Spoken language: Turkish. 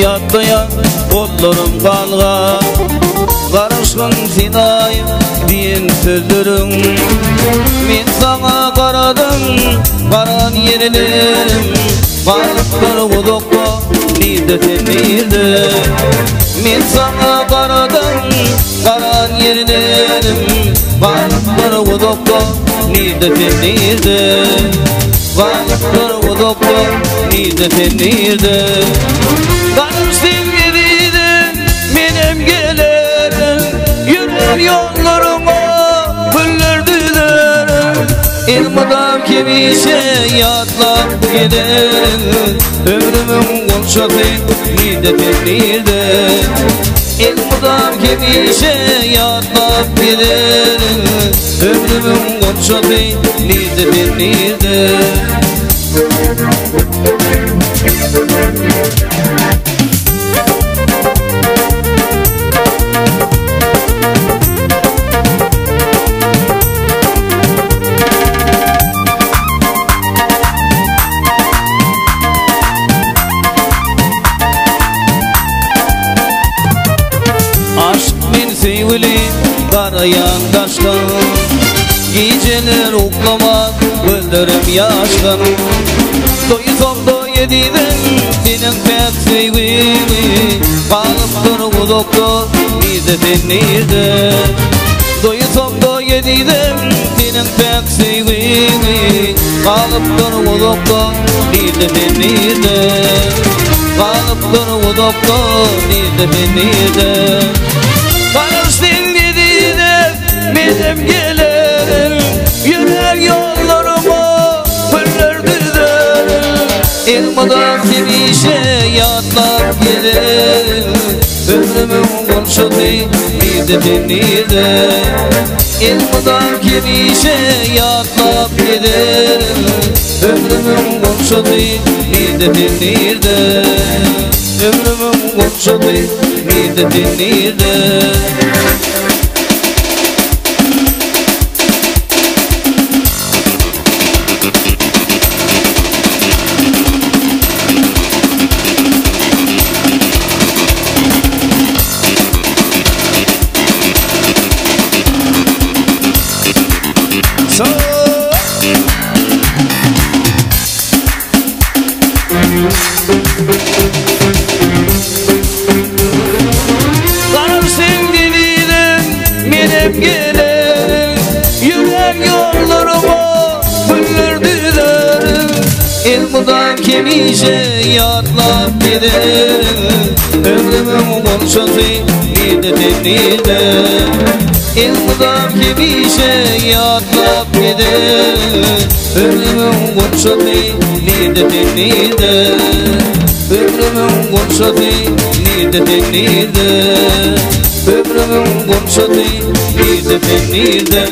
yatlayan Kollarım kalgan Karışkın sinayım diyen sözlerim Men sana karadım karan yerlerim Kalıptır kudukta nide temirde Men sana karadım karan yerlerim Kalıptır kudukta nide temirde Kalıptır kudukta nide temirde Kanım sevgiliydim benim gelerim Yürür yollarıma güllerdülerim Elmadan kemişe yatlap giderim Ömrümün konşatı nide temirde Elmadan kemişe yatlap giderim Ömrümün konşatı nide temirde Aşk men sevgili karayan taşkan Geceler uklamak öldürüm yaşkan Doyusam doyediden senin pek sevgili Kalıptır kudukta nide tenirde Doyusam doyediden senin pek sevgili Kalıptır kudukta nide tenirde Kalıptır kudukta nide tenirde Karıştın dediğine benim gelerim Yürür yollarıma güllerdülerim Elmadan sevişe yatlap giderim Ömrümün konşatı nide tenirde Elmadan kemişe yatlap giderim Ömrümün konşatı nide tenirde Ömrümün konşatı nide tenirde Kanım sevgiliydim benim gelerim Yürek yollarıma güllerdülerim Elmadan kemişe yatlap giderim Ömrümün konşatı nide tenirde Elmadan kemişe yatlap giderim Ömrümün konşatı nide tenirde Ömrümün konşatı nide tenirde Ömrümün konşatı nide tenirde